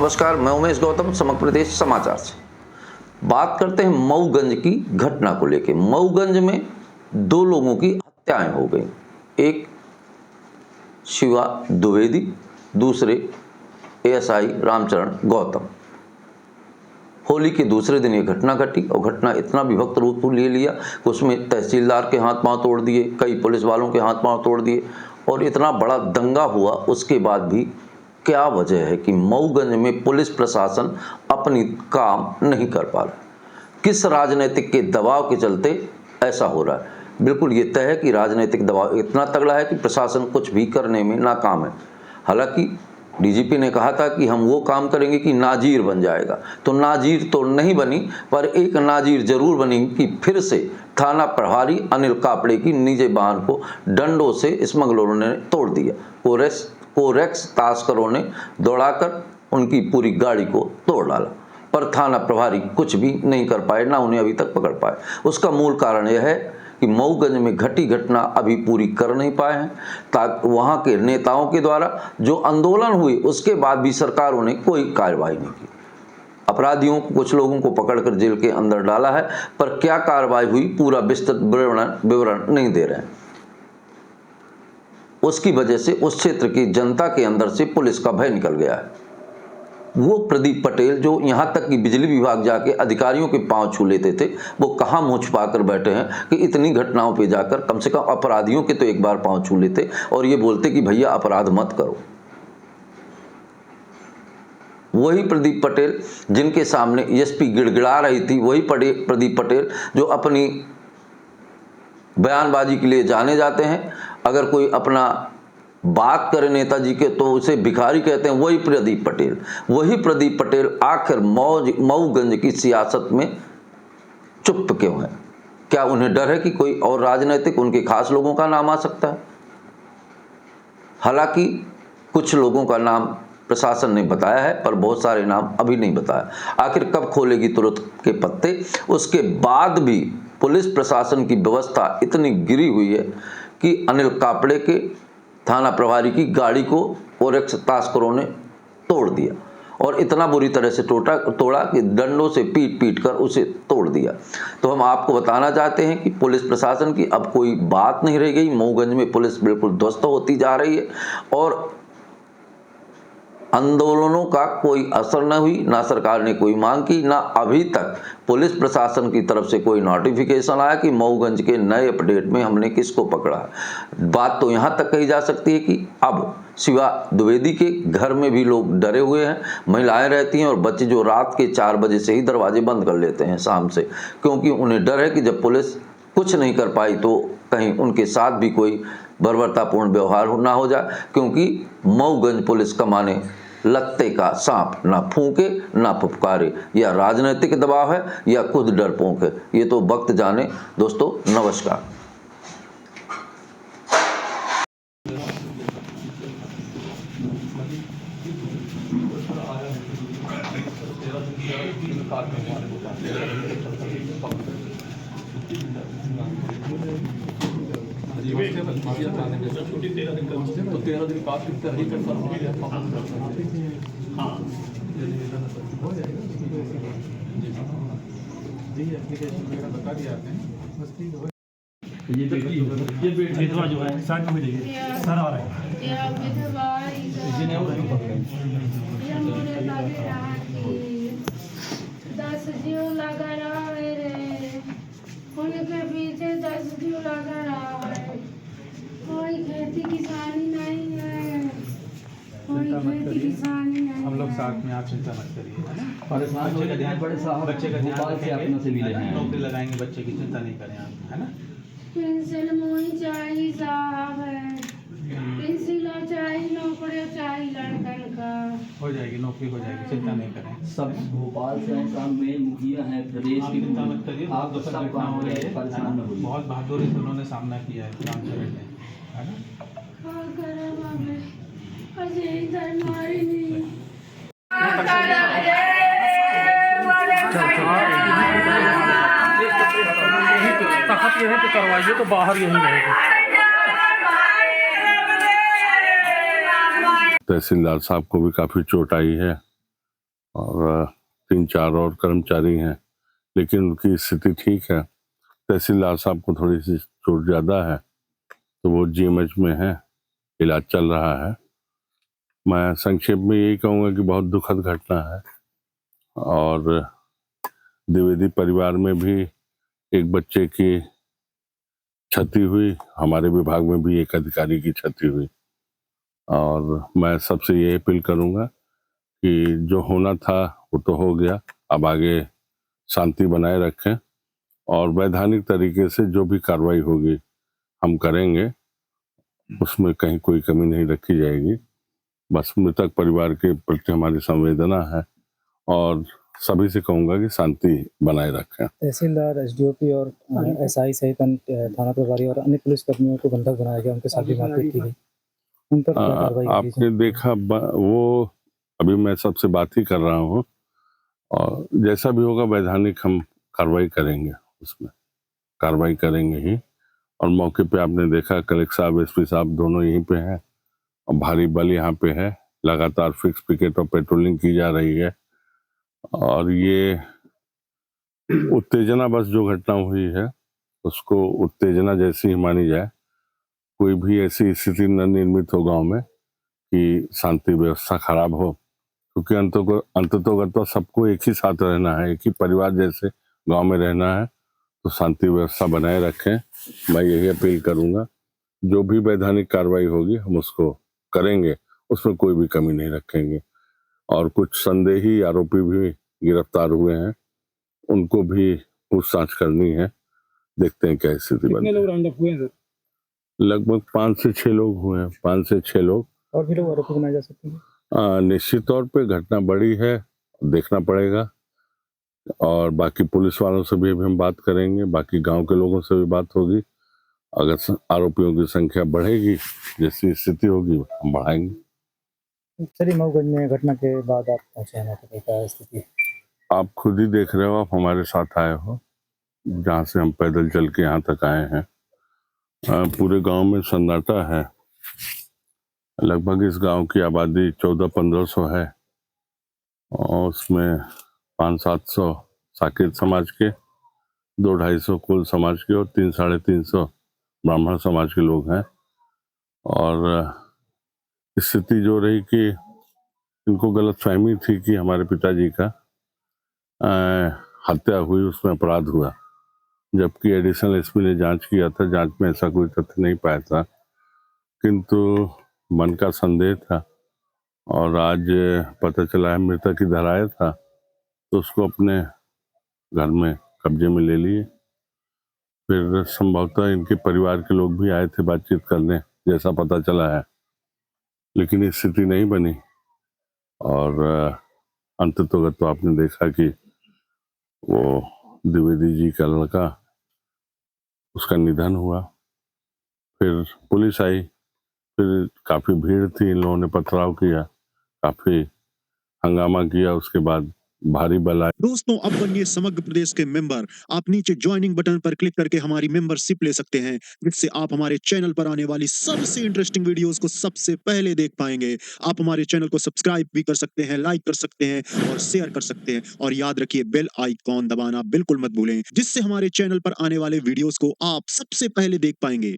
नमस्कार, मैं उमेश गौतम, समग्र प्रदेश समाचार से बात करते हैं मऊगंज की घटना को लेकर। मऊगंज में दो लोगों की हत्याएं हो गई, एक शिवा द्विवेदी, दूसरे एएसआई रामचरण गौतम। होली के दूसरे दिन ये घटना घटी और घटना इतना विभक्त रूप ले लिया कि उसमें तहसीलदार के हाथ पांव तोड़ दिए, कई पुलिस वालों के हाथ पांव तोड़ दिए और इतना बड़ा दंगा हुआ। उसके बाद भी क्या वजह है कि मऊगंज में पुलिस प्रशासन अपनी काम नहीं कर पा रहा? किस राजनीतिक के दबाव के चलते ऐसा हो रहा है? बिल्कुल ये तय है कि राजनीतिक दबाव इतना तगड़ा है कि प्रशासन कुछ भी करने में नाकाम है। हालांकि डीजीपी ने कहा था कि हम वो काम करेंगे कि नाजीर बन जाएगा, तो नाजीर तो नहीं बनी, पर एक नाजीर जरूर बनी कि फिर से थाना प्रभारी अनिल कापड़े की निजी वाहन को डंडों से स्मगलरों ने तोड़ दिया। कोरेक्स तस्करों ने दौड़ाकर उनकी पूरी गाड़ी को तोड़ डाला, पर थाना प्रभारी कुछ भी नहीं कर पाए, ना उन्हें अभी तक पकड़ पाए। उसका मूल कारण यह है कि मऊगंज में घटी घटना अभी पूरी कर नहीं पाए हैं, ताकि वहां के नेताओं के द्वारा जो आंदोलन हुई उसके बाद भी सरकारों ने कोई कार्रवाई नहीं की। अपराधियों को, कुछ लोगों को पकड़कर जेल के अंदर डाला है, पर क्या कार्रवाई हुई पूरा विस्तृत विवरण नहीं दे रहे हैं। उसकी वजह से उस क्षेत्र की जनता के अंदर से पुलिस का भय निकल गया है। वो प्रदीप पटेल जो यहां तक कि बिजली विभाग जाके अधिकारियों के पांव छू लेते थे, वो कहां मुंह छुपा कर बैठे हैं कि इतनी घटनाओं पे जाकर कम से कम अपराधियों के तो एक बार पांव छू लेते और ये बोलते कि भैया अपराध मत करो। वही प्रदीप पटेल जिनके सामने एसपी गिड़गिड़ा रही थी, वही प्रदीप पटेल जो अपनी बयानबाजी के लिए जाने जाते हैं। अगर कोई अपना बात करे नेताजी के तो उसे भिखारी कहते हैं। वही प्रदीप पटेल आखिर मऊगंज की सियासत में चुप क्यों है? क्या उन्हें डर है कि कोई और राजनीतिक उनके खास लोगों का नाम आ सकता है? हालांकि कुछ लोगों का नाम प्रशासन ने बताया है, पर बहुत सारे नाम अभी नहीं बताया। आखिर कब खोलेगी तुरंत के पत्ते? उसके बाद भी पुलिस प्रशासन की व्यवस्था इतनी गिरी हुई है कि अनिल कापड़े के थाना प्रभारी की गाड़ी को कोरेक्स तस्करों ने तोड़ दिया और इतना बुरी तरह से तोड़ा कि डंडों से पीट कर उसे तोड़ दिया। तो हम आपको बताना चाहते हैं कि पुलिस प्रशासन की अब कोई बात नहीं रह गई। मऊगंज में पुलिस बिल्कुल ध्वस्त होती जा रही है और आंदोलनों का कोई असर न हुई, ना सरकार ने कोई मांग की, ना अभी तक पुलिस प्रशासन की तरफ से कोई नोटिफिकेशन आया कि मऊगंज के नए अपडेट में हमने किसको पकड़ा। बात तो यहाँ तक कही जा सकती है कि अब शिवा द्विवेदी के घर में भी लोग डरे हुए हैं। महिलाएं रहती हैं और बच्चे जो रात के 4 बजे से ही दरवाजे बंद कर लेते हैं शाम से, क्योंकि उन्हें डर है कि जब पुलिस कुछ नहीं कर पाई तो कहीं उनके साथ भी कोई बर्बरतापूर्ण व्यवहार ना हो जाए। क्योंकि मऊगंज पुलिस का माने लत्ते का सांप, ना फूंके ना फुफकारे। या राजनीतिक दबाव है या खुद डरपोक है, ये तो वक्त जाने। दोस्तों नमस्कार। छुट्टी 13 दिन तो 13 दिन कास्ट ही करता हो जाएगा जी। एप्लीकेशन वगैरह बता दिया आपने, बस ठीक हो। ये विधवा जो है साथ में मिलेगी सर आ रहे हैं जिन्हें वो नहीं पकड़े 10 जीव लगा रहा है रे, उनके पीछे 10 जीव लगा रहा है। कोई खेती किसानी नहीं है, कोई खेती किसानी नहीं। हम लोग साथ में, आप चिंता मत करिए, है ना। परेशान हो ध्यान बड़े साहब, बच्चे का ध्यान से अपनों से मिले हैं, नौकरी लगाएंगे बच्चे की, चिंता नहीं करें आप, है ना। पेंशन मोही चाहिए साहब है, पेंशन चाहिए, नौकरी चाहिए लड़कन का। हो जाएगी नौकरी, हो जाएगी, चिंता नहीं करें। सब भोपाल से हैं, काम में मुखिया हैं प्रदेश आप की, चिंता मत करिए। आप तो सब काम हो रहे हैं, परेशान न होइए। बहुत बहादुरी से उन्होंने सामना किया है रामचरण ने, है ना। क्या करें बाबे, अजय इधर मारी नहीं। तखत यहीं पे करवाइए तो बाहर यहीं रहेगा। तहसीलदार साहब को भी काफ़ी चोट आई है और 3-4 और कर्मचारी हैं, लेकिन उनकी स्थिति ठीक है। तहसीलदार साहब को थोड़ी सी चोट ज़्यादा है, तो वो जीएमएच में है, इलाज चल रहा है। मैं संक्षेप में यही कहूँगा कि बहुत दुखद घटना है और द्विवेदी परिवार में भी एक बच्चे की क्षति हुई, हमारे विभाग में भी एक अधिकारी की क्षति हुई और मैं सबसे ये अपील करूँगा कि जो होना था वो तो हो गया, अब आगे शांति बनाए रखें और वैधानिक तरीके से जो भी कार्रवाई होगी हम करेंगे, उसमें कहीं कोई कमी नहीं रखी जाएगी। बस मृतक परिवार के प्रति हमारी संवेदना है और सभी से कहूँगा कि शांति बनाए रखें। तहसीलदार, एसडीओपी और एसआई सहित अन्य थाना प्रभारी और अन्य पुलिसकर्मियों को बंधक बनाया गया, उनके साथ भी मारपीट की गई, उन पर क्या कार्रवाई होगी? आपने देखा वो अभी मैं सबसे बात ही कर रहा हूँ और जैसा भी होगा वैधानिक हम कार्रवाई करेंगे, उसमें कार्रवाई करेंगे ही। और मौके पे आपने देखा कलेक्टर साहब, एसपी साहब दोनों यहीं पे हैं और भारी बल यहाँ पे है, लगातार फिक्स पिकेट और पेट्रोलिंग की जा रही है और ये उत्तेजना बस जो घटना हुई है उसको उत्तेजना जैसी ही मानी जाए। कोई भी ऐसी स्थिति न निर्मित हो गांव में कि शांति व्यवस्था खराब हो, क्योंकि अंततोगत सबको एक ही साथ रहना है, एक ही परिवार जैसे गांव में रहना है, तो शांति व्यवस्था बनाए रखें। मैं यही अपील करूंगा, जो भी वैधानिक कार्रवाई होगी हम उसको करेंगे, उसमें कोई भी कमी नहीं रखेंगे। और कुछ संदेही आरोपी भी गिरफ्तार हुए हैं, उनको भी पूछताछ करनी है, देखते हैं क्या स्थिति बनती है। कितने लोग राउंड अप हुए हैं सर? लगभग 5 से 6 लोग हुए हैं, 5 से 6 लोग। और भी लोग आरोपी बनाए जा सकते हैं? निश्चित तौर पे घटना बड़ी है, देखना पड़ेगा और बाकी पुलिस वालों से भी हम बात करेंगे, बाकी गांव के लोगों से भी बात होगी। अगर आरोपियों की संख्या बढ़ेगी, जैसी स्थिति होगी हम बढ़ाएंगे। सर, मऊगंज में घटना के बाद आप पहुंचे हैं, क्या स्थिति? आप खुद ही देख रहे हो, आप हमारे साथ आए हो, जहाँ से हम पैदल चल के यहाँ तक आए हैं। पूरे गांव में सन्नाटा है। लगभग इस गांव की आबादी 1400-1500 है और उसमें 500-700 साकेत समाज के, 200-250 कुल समाज के और 300-350 ब्राह्मण समाज के लोग हैं। और स्थिति जो रही कि इनको गलतफहमी थी कि हमारे पिताजी का हत्या हुई, उसमें अपराध हुआ, जबकि एडिशनल एसपी ने जांच किया था, जांच में ऐसा कोई तथ्य नहीं पाया था, किंतु मन का संदेह था और आज पता चला है मृतक इधर आया था, तो उसको अपने घर में कब्जे में ले लिए। फिर संभवतः इनके परिवार के लोग भी आए थे बातचीत करने, जैसा पता चला है, लेकिन स्थिति नहीं बनी और अंततोगत तो आपने देखा कि वो द्विवेदी जी का लड़का, उसका निधन हुआ। फिर पुलिस आई, फिर काफ़ी भीड़ थी, इन लोगों ने पथराव किया, काफ़ी हंगामा किया, उसके बाद भारी बल आया। दोस्तों, अब बनिए समग्र प्रदेश के मेंबर। आप नीचे ज्वाइनिंग बटन पर क्लिक करके हमारी मेंबरशिप ले सकते हैं, जिससे आप हमारे चैनल पर आने वाली सबसे इंटरेस्टिंग वीडियोस को सबसे पहले देख पाएंगे। आप हमारे चैनल को सब्सक्राइब भी कर सकते हैं, लाइक कर सकते हैं और शेयर कर सकते हैं। और याद रखिए, बेल आइकॉन दबाना बिल्कुल मत भूलें, जिससे हमारे चैनल पर आने वाले वीडियोस को आप सबसे पहले देख पाएंगे।